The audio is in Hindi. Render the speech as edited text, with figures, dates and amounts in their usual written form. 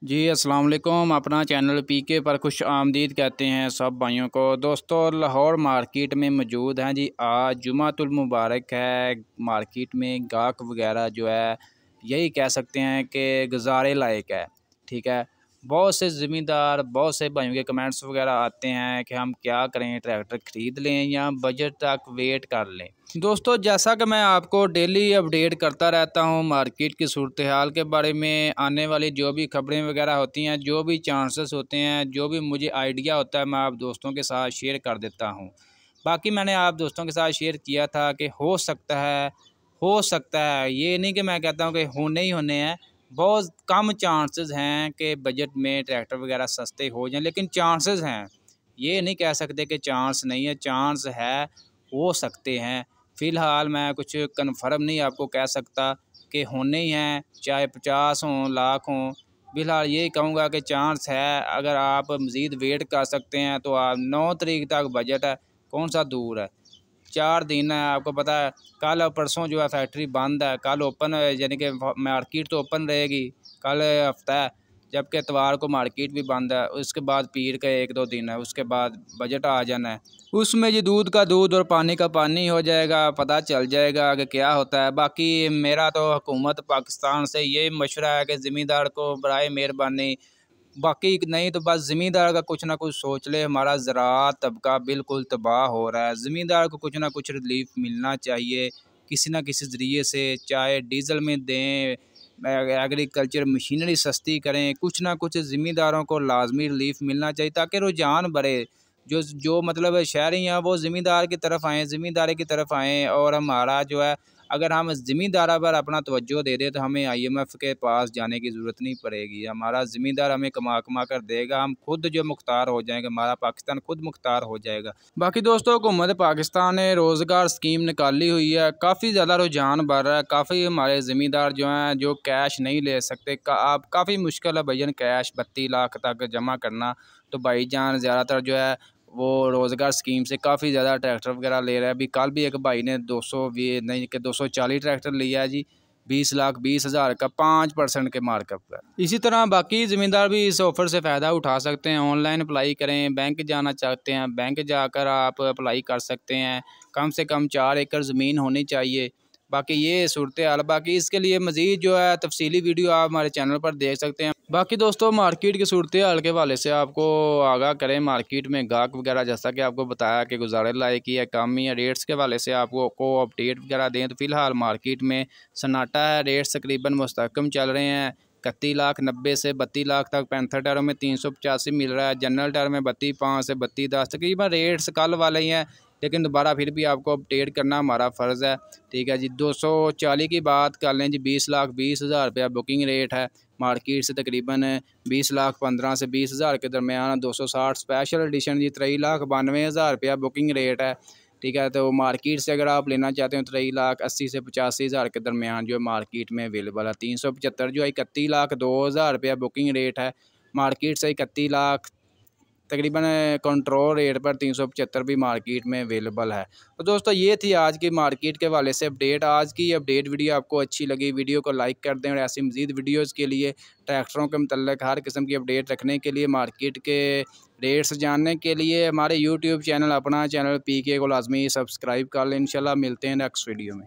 जी अस्सलाम वालेकुम। अपना चैनल पीके पर खुश आमदीद कहते हैं सब भाइयों को। दोस्तों लाहौर मार्केट में मौजूद हैं जी। आज जुमातुल मुबारक है। मार्केट में गाहक वगैरह जो है यही कह सकते हैं कि गुजारे लायक है। ठीक है, बहुत से ज़मींदार बहुत से भाइयों के कमेंट्स वगैरह आते हैं कि हम क्या करें, ट्रैक्टर ख़रीद लें या बजट तक वेट कर लें। दोस्तों जैसा कि मैं आपको डेली अपडेट करता रहता हूं मार्केट की सूरत हाल के बारे में, आने वाली जो भी खबरें वगैरह होती हैं, जो भी चांसेस होते हैं, जो भी मुझे आइडिया होता है, मैं आप दोस्तों के साथ शेयर कर देता हूं। बाकी मैंने आप दोस्तों के साथ शेयर किया था कि हो सकता है, ये नहीं कि मैं कहता हूं कि होने ही होने हैं। बहुत कम चांसेस हैं कि बजट में ट्रैक्टर वगैरह सस्ते हो जाएं, लेकिन चांसेस हैं। ये नहीं कह सकते कि चांस नहीं है, चांस है, हो सकते हैं। फ़िलहाल मैं कुछ कन्फर्म नहीं आपको कह सकता कि होने ही हैं, चाहे 50 हों लाख हों। फ़िलहाल ये कहूँगा कि चांस है। अगर आप मज़ीद वेट कर सकते हैं तो आप 9 तारीख तक बजट है, कौन सा दूर है, 4 दिन है। आपको पता है कल और परसों जो है फैक्ट्री बंद है, कल ओपन है, यानी कि मार्केट तो ओपन रहेगी। कल हफ्ता है, जबकि इतवार को मार्केट भी बंद है। उसके बाद पीर का 1-2 दिन है, उसके बाद बजट आ जाना है। उसमें जी दूध का दूध और पानी का पानी हो जाएगा, पता चल जाएगा कि क्या होता है। बाकी मेरा तो हुकूमत पाकिस्तान से ये मशवरा है कि ज़मींदार को बराए मेहरबानी, बाकी नहीं तो बस ज़मींदार का कुछ ना कुछ सोच ले। हमारा ज़राअत तबका बिल्कुल तबाह हो रहा है। ज़मींदार को कुछ ना कुछ रिलीफ मिलना चाहिए किसी न किसी ज़रिए से, चाहे डीज़ल में दें, एग्रीकल्चर मशीनरी सस्ती करें, कुछ ना कुछ ज़मींदारों को लाजमी रिलीफ मिलना चाहिए ताकि रुझान बढ़े। जो जो मतलब शहरी हैं वो ज़मींदार की तरफ आएँ, ज़मींदारी की तरफ आएँ। और हमारा जो है, अगर हम ज़मींदार पर अपना तवज्जो दे दें तो हमें IMF के पास जाने की ज़रूरत नहीं पड़ेगी। हमारा ज़मींदार हमें कमा कमा कर देगा, हम खुद जो मुख्तार हो जाएंगे, हमारा पाकिस्तान खुद मुख्तार हो जाएगा। बाकी दोस्तों हुकूमत पाकिस्तान ने रोज़गार स्कीम निकाली हुई है, काफ़ी ज़्यादा रुझान बढ़ रहा है। काफ़ी हमारे ज़मींदार जो हैं जो कैश नहीं ले सकते, आप काफ़ी मुश्किल है भैया कैश 32 लाख तक जमा करना। तो भाईजान ज़्यादातर जो है वो रोज़गार स्कीम से काफ़ी ज़्यादा ट्रैक्टर वगैरह ले रहा है। अभी कल भी एक भाई ने 240 ट्रैक्टर लिया है जी, 20,20,000 का 5% के मार्कअप पर। इसी तरह बाकी ज़मींदार भी इस ऑफ़र से फ़ायदा उठा सकते हैं। ऑनलाइन अप्लाई करें, बैंक जाना चाहते हैं बैंक जाकर आप अप्लाई कर सकते हैं। कम से कम 4 एकड़ ज़मीन होनी चाहिए। बाकी ये सूरत हाल। बाकी इसके लिए मज़ीद जो है तफसीली वीडियो आप हमारे चैनल पर देख सकते हैं। बाकी दोस्तों मार्केट की सूरत हाल के हवाले से आपको आगाह करें, मार्केट में गाहक वगैरह जैसा कि आपको बताया कि गुजारे लायक ही है, कम ही है। रेट्स के हवाले से आपको अपडेट वगैरह दें तो फ़िलहाल मार्केट में सन्नाटा है। रेट्स तकरीबन मुस्तहकम चल रहे हैं। 31,90,000 से 32 लाख तक पैंथर टायरों में 385 मिल रहा है। जनरल टायर में 32,500 से 32,10 तकरीबन रेट्स कल वाले ही हैं, लेकिन दोबारा फिर भी आपको अपडेट करना हमारा फ़र्ज़ है। ठीक है जी। 240 की बात कर लें जी, 20,20,000 रुपया बुकिंग रेट है। मार्केट से तकरीबन 20,15,000 से 20,000 के दरमियान। 260 स्पेशल एडिशन जी 23,92,000 रुपया बुकिंग रेट है। ठीक है, तो मार्केट से अगर आप लेना चाहते हो 23,80,000 से 85,000 के दरमियान जो मार्केट में अवेलेबल है। 375 जो 31,02,000 रुपया बुकिंग रेट है। मार्केट से 31 लाख तकरीबन कंट्रोल रेट पर 375 भी मार्केट में अवेलेबल है। तो दोस्तों ये थी आज की मार्केट के हवाले से अपडेट। आज की अपडेट वीडियो आपको अच्छी लगी, वीडियो को लाइक कर दें और ऐसी मज़ीद वीडियोज़ के लिए, ट्रैक्टरों के मतलब हर किस्म की अपडेट रखने के लिए, मार्केट के रेट्स जानने के लिए हमारे यूट्यूब चैनल, अपना चैनल PK को लाजमी सब्सक्राइब कर लें। इंशाल्लाह मिलते हैं नेक्स्ट वीडियो में।